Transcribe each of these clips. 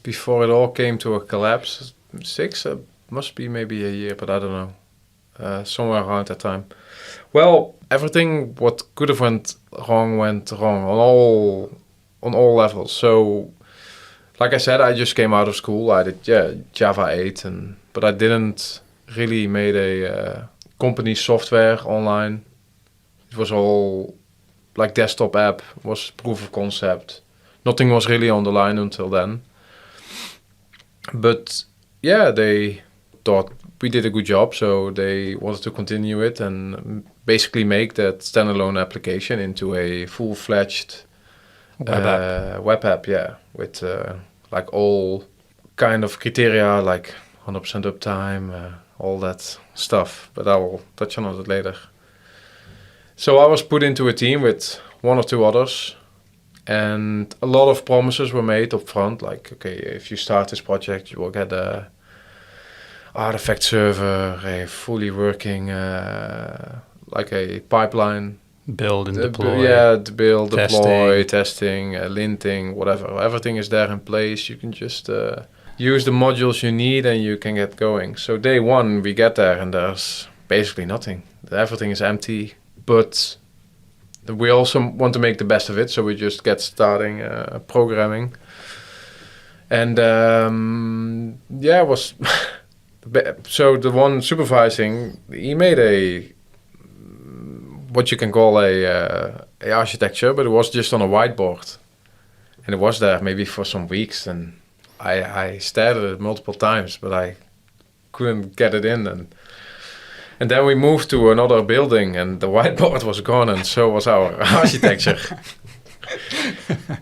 before it all came to a collapse. 6, must be maybe a year, but I don't know. Somewhere around that time. Well, everything what could have went wrong on all levels. So, like I said, I just came out of school. I did Java 8, but I didn't really made a company software online. It was all like desktop app, was proof of concept. Nothing was really on the line until then. But yeah, they thought we did a good job, so they wanted to continue it and basically make that standalone application into a full-fledged web app, yeah, with like all kind of criteria, like 100% uptime, all that stuff. But I will touch on it later. So I was put into a team with 1 or 2 others, and a lot of promises were made up front, like, okay, if you start this project, you will get a artifact server, a fully working, like a pipeline. Build and deploy. Build, deploy, testing, linting, whatever. Everything is there in place. You can just use the modules you need and you can get going. So day 1, we get there and there's basically nothing. Everything is empty, but we also want to make the best of it. So we just get starting programming. And it was... So the one supervising, he made what you can call a architecture, but it was just on a whiteboard, and it was there maybe for some weeks, and I stared at it multiple times, but I couldn't get it in, and then we moved to another building, and the whiteboard was gone, and so was our architecture.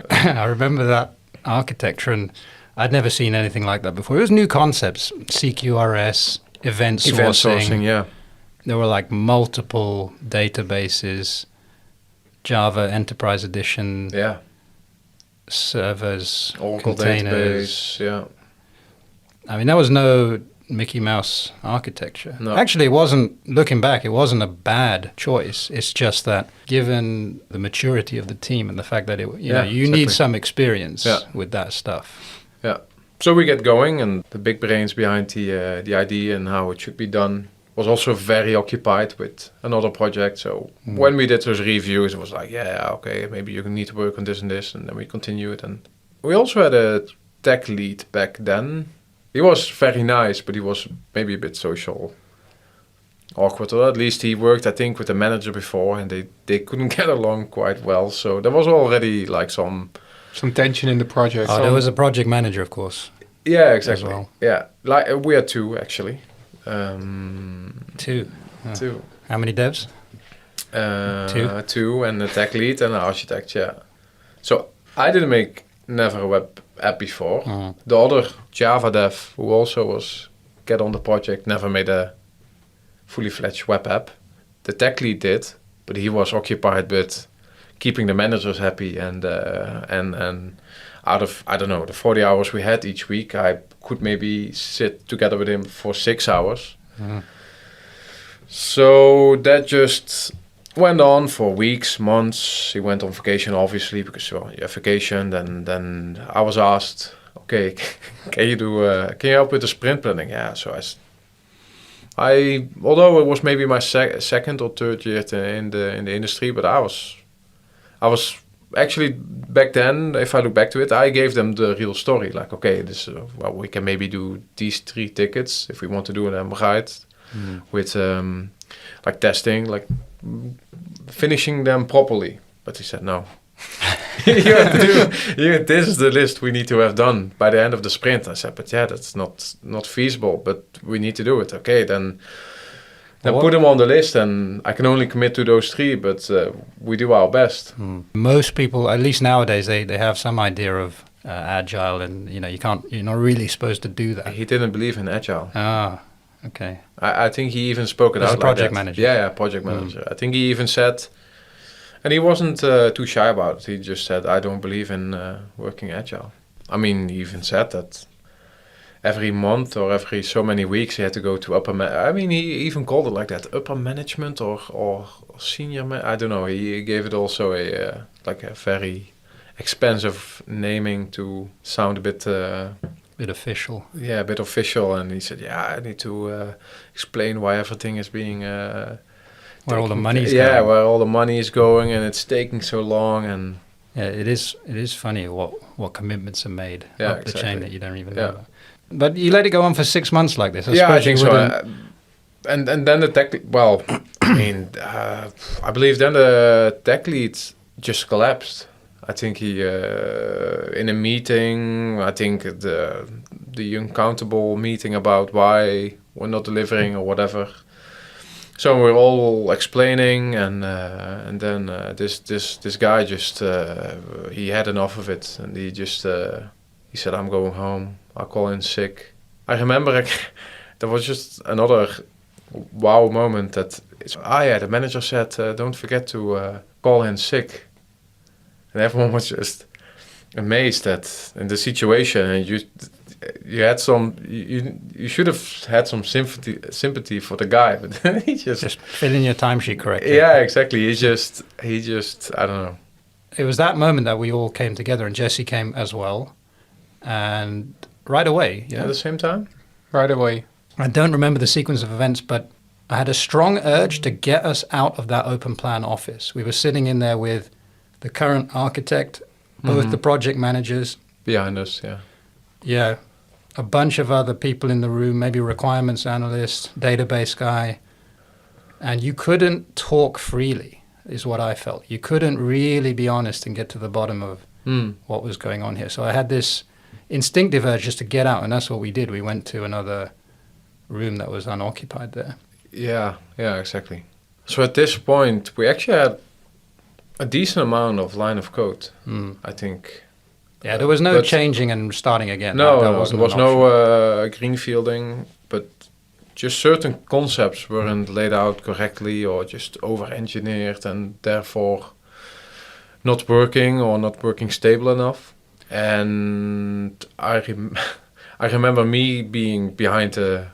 I remember that architecture, and I'd never seen anything like that before. It was new concepts, CQRS, event sourcing. Yeah. There were like multiple databases, Java Enterprise Edition, servers, Oracle containers. Database, yeah. I mean, that was no Mickey Mouse architecture. No. Actually, it wasn't, looking back, it wasn't a bad choice. It's just that given the maturity of the team and the fact that you need some experience with that stuff. Yeah. So we get going, and the big brains behind the idea and how it should be done was also very occupied with another project. So when we did those reviews, it was like, okay, maybe you need to work on this and this, and then we continue it. And we also had a tech lead back then. He was very nice, but he was maybe a bit social awkward, or at least he worked, I think, with the manager before, and they couldn't get along quite well. So there was already like some tension in the project. There was a project manager, of course. Yeah, exactly. As well. Yeah, like we had 2 actually. 2. Oh. 2. How many devs? 2. 2 and a tech lead and an architect. Yeah. So I didn't make never a web app before. The other Java dev who also was get on the project never made a fully fledged web app. The tech lead did, but he was occupied with keeping the managers happy and out of, I don't know, the 40 hours we had each week, I could maybe sit together with him for 6 hours. So that just went on for weeks, months. He went on vacation, obviously, because you have vacation. Then I was asked, okay, can you help with the sprint planning? Yeah, so I although it was maybe my second or third year in the industry, but I was actually back then, if I look back to it, I gave them the real story. Like, okay, this we can maybe do these 3 tickets if we want to do them right, with like testing, like finishing them properly. But he said no. You have to do. This is the list we need to have done by the end of the sprint. I said, but that's not feasible. But we need to do it. Okay, then put them on the list, and I can only commit to those 3, but we do our best. Most people, at least nowadays, they have some idea of agile, and you're not really supposed to do that. He didn't believe in agile. Ah, okay. I think he even spoke it out. As a project manager. Yeah, project manager. I think he even said, and he wasn't too shy about it. He just said, I don't believe in working agile. I mean, he even said that every month or every so many weeks he had to go to he even called it like that, upper management or senior I don't know. He gave it also a very expensive naming to sound a bit... bit official. Yeah, a bit official. And he said, I need to explain why everything is being... where all the money's going. Yeah, where all the money is going, and it's taking so long. And it is funny what commitments are made up the chain that you don't even know about. But you let it go on for 6 months like this. I think so. And then the tech... Well, I mean, I believe then the tech lead just collapsed. I think he, in a meeting, I think the uncountable meeting about why we're not delivering or whatever. So we're all explaining, and then this guy just he had enough of it, and he just he said, "I'm going home. I'll call in sick." I remember there was just another wow moment that the manager said, "Don't forget to call in sick," and everyone was just amazed that in the situation, and you had some you should have had some sympathy for the guy, but he just fill in your timesheet correctly. Yeah, exactly. He just I don't know. It was that moment that we all came together, and Jessy came as well, and right away. At the same time? Right away. I don't remember the sequence of events, but I had a strong urge to get us out of that open plan office. We were sitting in there with the current architect, both the project managers. Behind us, yeah. Yeah. A bunch of other people in the room, maybe requirements analyst, database guy. And you couldn't talk freely, is what I felt. You couldn't really be honest and get to the bottom of what was going on here. So I had this instinctive urge just to get out, and that's what we did. We went to another room that was unoccupied there. Yeah, exactly. So at this point, we actually had a decent amount of line of code, I think. Yeah, there was no changing and starting again. No, there was no greenfielding, but just certain concepts weren't laid out correctly or just over-engineered and therefore not working stable enough. And I remember me being behind the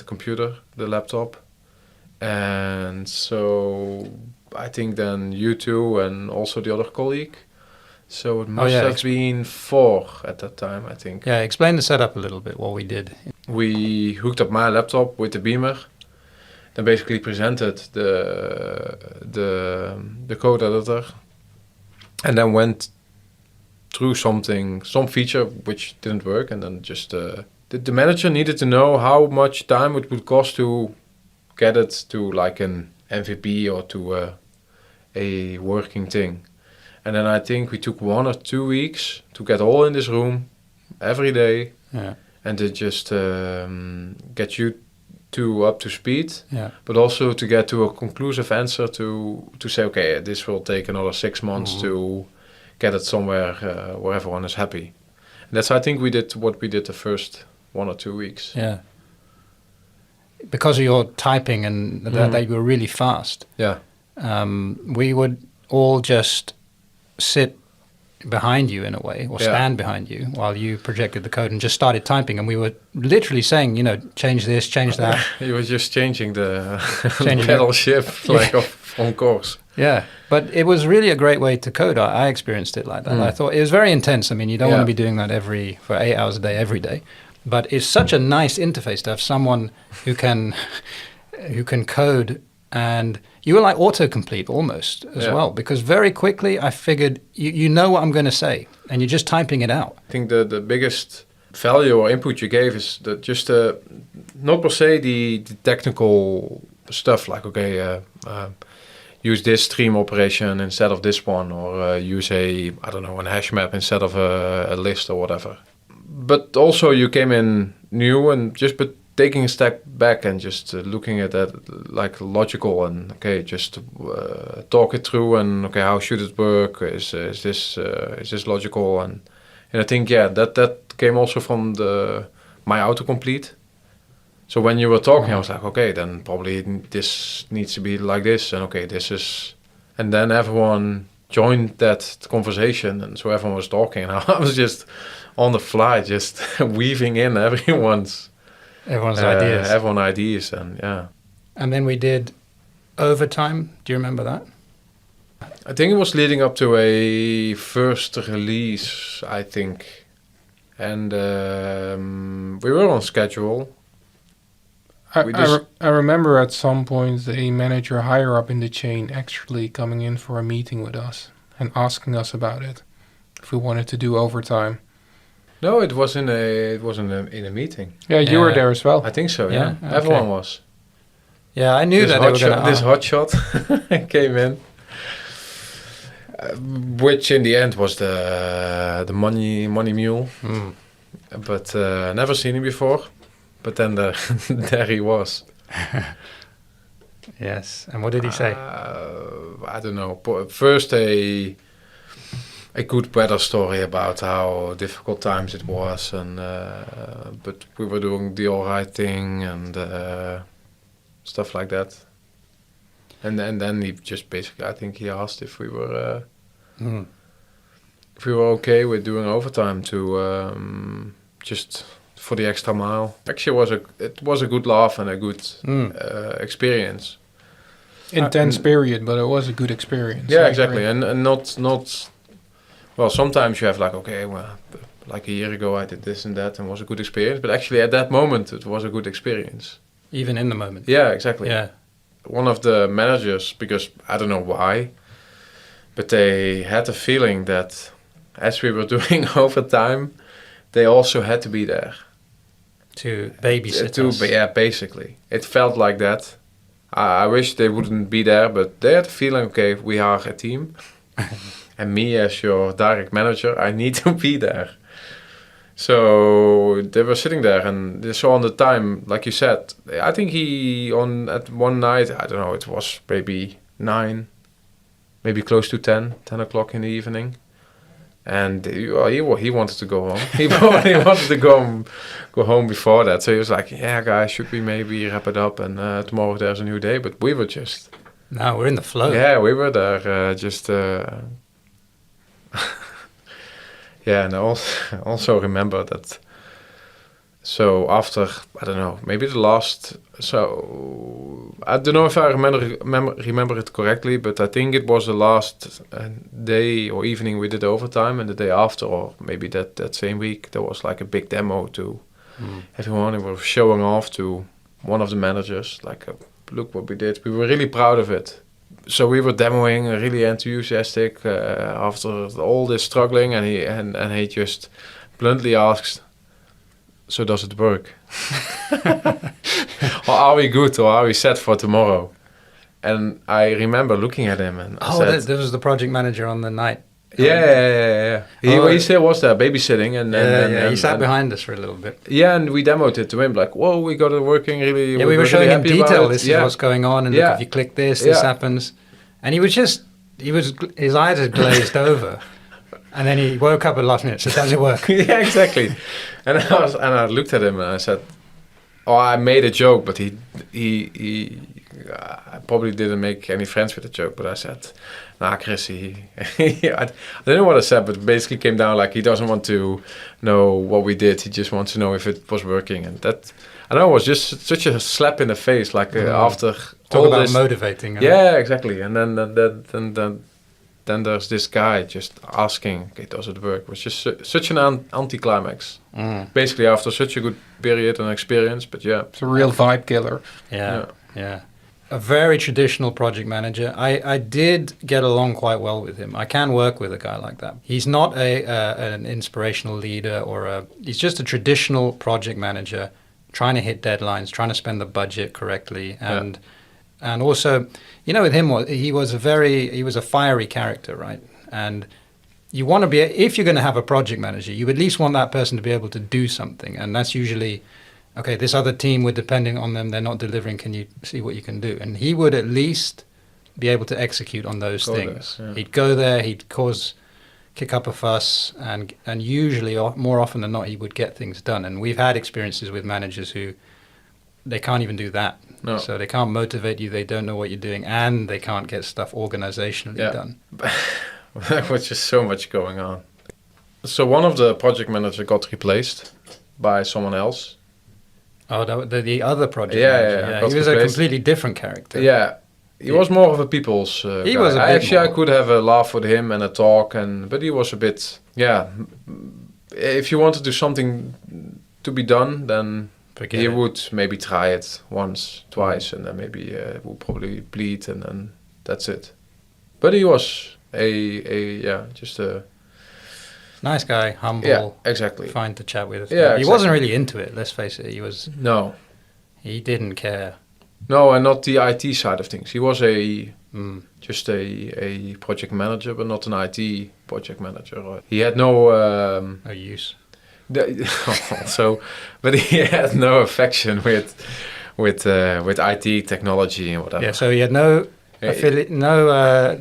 computer, the laptop, and so I think then you two and also the other colleague. So it must have been 4 at that time, I think. Yeah, explain the setup a little bit, what we did. We hooked up my laptop with the Beamer, then basically presented the code editor, and then went through some feature which didn't work, and then just the manager needed to know how much time it would cost to get it to like an MVP or to a working thing. And then I think we took 1 or 2 weeks to get all in this room every day, and to just get you two up to speed, but also to get to a conclusive answer to say, okay, this will take another 6 months to get it somewhere where everyone is happy. And that's, I think, what we did the first 1 or 2 weeks. Yeah. Because of your typing and that you were really fast. Yeah. We would all just sit behind you in a way, or stand behind you while you projected the code and just started typing, and we were literally saying, change this, change that. You were just changing the pedal shift on course. Yeah, but it was really a great way to code. I experienced it like that. I thought it was very intense. I mean, you don't want to be doing that for 8 hours a day, every day. But it's such a nice interface to have someone who can code, and you were like autocomplete almost as well, because very quickly I figured you know what I'm going to say, and you're just typing it out. I think the biggest value or input you gave is that just not per se the technical stuff, like use this stream operation instead of this one, or use an hash map instead of a list or whatever. But also you came in new and but taking a step back and just looking at that like logical and just talk it through and how should it work? Is this logical? And I think that came also from my autocomplete. So when you were talking, I was like, okay, then probably this needs to be like this, and this is, and then everyone joined that conversation, and so everyone was talking, and I was just on the fly, just weaving in everyone's ideas, and And then we did overtime. Do you remember that? I think it was leading up to a first release, I think. And we were on schedule. I remember at some point a manager higher up in the chain actually coming in for a meeting with us and asking us about it, if we wanted to do overtime. No, it was in a meeting. Yeah, you were there as well. I think so. Yeah, Yeah, okay. Everyone was. Yeah, I knew that they were going to. This hotshot came in, which in the end was the money mule. But never seen him before. But then there he was. Yes, and what did he say? I don't know. First a good weather story about how difficult times it was, and but we were doing the all right thing and stuff like that. And then he just basically, I think he asked if we were okay with doing overtime to just for the extra mile. Actually, it was a good laugh and a good experience. Intense period, but it was a good experience. Yeah, exactly, and not. Well, sometimes you have like, okay, well, like a year ago I did this and that and it was a good experience, but actually at that moment it was a good experience. Even in the moment. Yeah, exactly. Yeah. One of the managers, because I don't know why, but they had a feeling that as we were doing overtime, they also had to be there. To babysit us. Yeah, basically. It felt like that. I wish they wouldn't be there, but they had a feeling, okay, we are a team. And me as your direct manager, I need to be there. So they were sitting there, and so on the time, like you said, I think at one night, I don't know, it was maybe 9, maybe close to 10 o'clock in the evening. And he wanted to go home. He wanted to go home before that. So he was like, yeah, guys, should we maybe wrap it up? And tomorrow there's a new day. But we were just... No, we're in the flow. Yeah, we were there just... yeah, and I also remember that... So after, I don't know, maybe the last... So I don't know if I remember it correctly, but I think it was the last day or evening we did overtime, and the day after, or maybe that same week, there was like a big demo to everyone. And we were showing off to one of the managers, like, look what we did. We were really proud of it. So we were demoing, really enthusiastic after all this struggling, and he just bluntly asked, so does it work? Or are we good, or are we set for tomorrow? And I remember looking at him and I said... this was the project manager on the night. Yeah. He still was there babysitting. And he sat behind us for a little bit. Yeah, and we demoed it to him, like, whoa, we got it working really... Yeah, we were showing really him detail, this is what's going on, and look, if you click this happens. And his eyes had glazed over. And then he woke up at the last minute, so does it work? Yeah, exactly. And I looked at him and I said, I made a joke, but he I probably didn't make any friends with the joke, but I said, nah, Chris, I don't know what I said, but it basically came down like he doesn't want to know what we did. He just wants to know if it was working. And that, I know, it was just such a slap in the face, like after Talk all about this. motivating. Yeah, exactly. And then there's this guy just asking, okay, does it work? It was just such an anticlimax. Basically, after such a good period and experience, but yeah. It's a real vibe killer. Yeah. A very traditional project manager. I did get along quite well with him. I can work with a guy like that. He's not an inspirational leader he's just a traditional project manager trying to hit deadlines, trying to spend the budget correctly. And also, with him, he was a fiery character, right? And you want to be, if you're going to have a project manager, you at least want that person to be able to do something. And that's usually, okay, this other team, we're depending on them, they're not delivering, can you see what you can do? And he would at least be able to execute on those things. There, yeah. He'd go there, he'd kick up a fuss, and usually, more often than not, he would get things done. And we've had experiences with managers who, they can't even do that. No. So they can't motivate you, they don't know what you're doing, and they can't get stuff organizationally done. There was just so much going on. So one of the project managers got replaced by someone else. Oh, the other project manager. Yeah. He was a completely different character. Yeah, He was more of a people's He guy. was a bit I more. could have a laugh with him and a talk, but he was a bit, if you want to do something to be done, then Forget he it. would maybe try it once, twice, and then maybe it would probably bleed, and then that's it. But he was just a... Nice guy, humble, Yeah, exactly. fine to chat with. Yeah, He exactly. wasn't really into it, let's face it. No. He didn't care. No, and not the IT side of things. He was Mm. just a project manager, but not an IT project manager. He had no... No use. also, but he had no affection with IT technology and whatever. Yeah, so he had no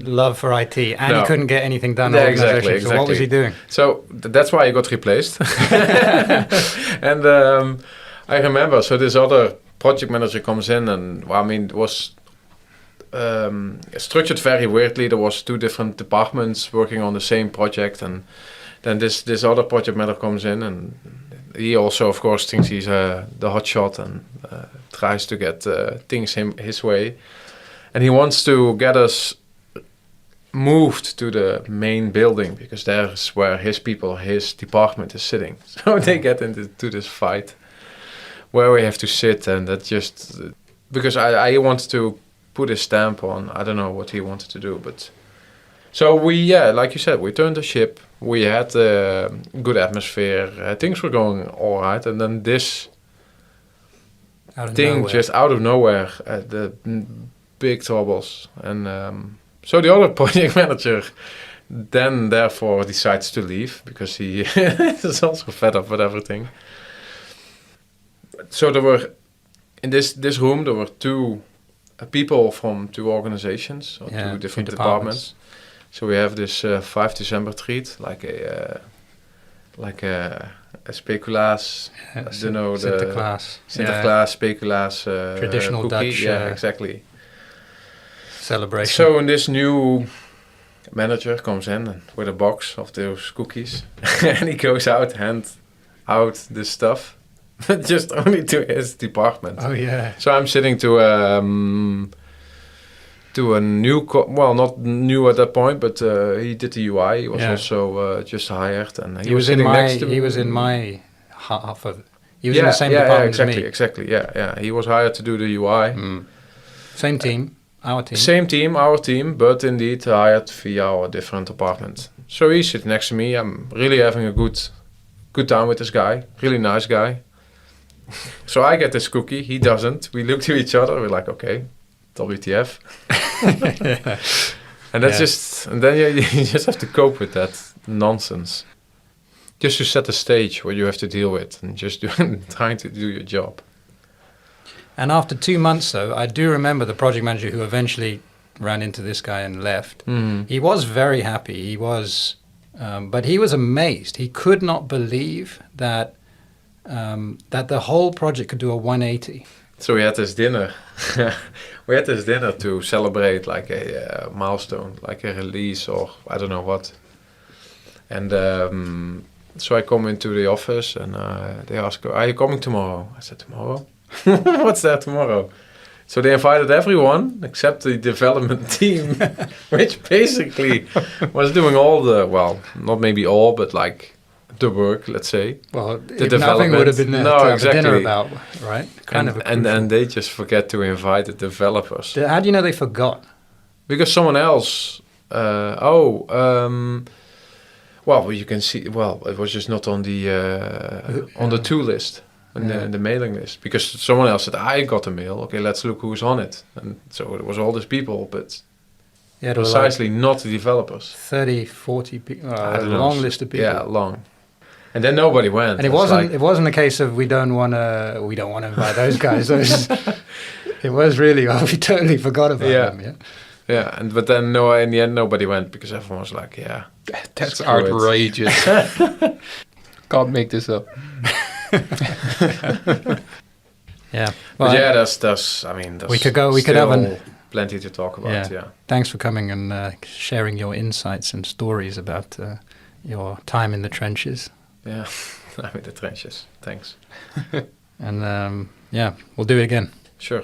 love for IT, and No. he couldn't get anything done. Yeah, Organization. exactly, So what was he doing? So that's why he got replaced. And I remember, so this other project manager comes in, and well, I mean, it was structured very weirdly. There was 2 different departments working on the same project, and then this other project manager comes in, and he also, of course, thinks he's the hot shot and tries to get things his way. And he wants to get us moved to the main building because there's where his department is sitting. So they get into this fight where we have to sit, and that just... Because I wanted to put a stamp on, I don't know what he wanted to do, but... So like you said, we turned the ship, we had a good atmosphere, things were going all right, and then this Out of thing nowhere. just out of nowhere, the big troubles. And so the other project manager then therefore decides to leave because he is also fed up with everything. So there were, in this room, there were 2 people from 2 organizations, or 2 different departments. So we have this 5 December treat, like a speculaas, I don't know, Sinterklaas. Sinterklaas, speculaas, Traditional cookie. Dutch Exactly. Celebration. So this new manager comes in and with a box of those cookies, and he goes out, hand out this stuff, just only to his department. Oh yeah. So I'm sitting to a new, not new at that point, but he did the UI. He was also just hired, and he was sitting next to me. He was in my half of. He was in the same department as me. Exactly. Yeah. He was hired to do the UI. Same team, our team. Same team, our team, but indeed hired via our different department. So he's sitting next to me. I'm really having a good time with this guy. Really nice guy. So I get this cookie. He doesn't. We look to each other. We're like, okay, WTF. And that's just, and then you just have to cope with that nonsense. Just to set the stage what you have to deal with and just trying to do your job. And after 2 months, though, I do remember the project manager who eventually ran into this guy and left. He was very happy. He was, but he was amazed. He could not believe that that the whole project could do a 180. So we had this dinner. We had this dinner to celebrate like a milestone, like a release or I don't know what. And so I come into the office and they ask, are you coming tomorrow? I said, tomorrow? What's that tomorrow? So they invited everyone except the development team, which basically was doing all the, well, not maybe all, but like the work, let's say. Well, the if development. nothing would have been there No, to have exactly. a dinner about, right? And they just forget to invite the developers. How do you know they forgot? Because someone else, well, you can see, well, it was just not on the to list, on the mailing list. Because someone else said, I got a mail, okay, let's look who's on it. And so it was all these people, but precisely not the developers. 30, 40 people, I a don't know. long list of people. Yeah, long. And then nobody went. And it wasn't a case of we don't want to invite those guys. It was really, we totally forgot about them. Yeah. Yeah, but then in the end nobody went because everyone was like, yeah, that's outrageous. Can't make this up. Yeah. But Well, yeah, there's we could have plenty to talk about. Yeah. Thanks for coming and sharing your insights and stories about your time in the trenches. Yeah, I'm in the trenches. Thanks. And we'll do it again. Sure.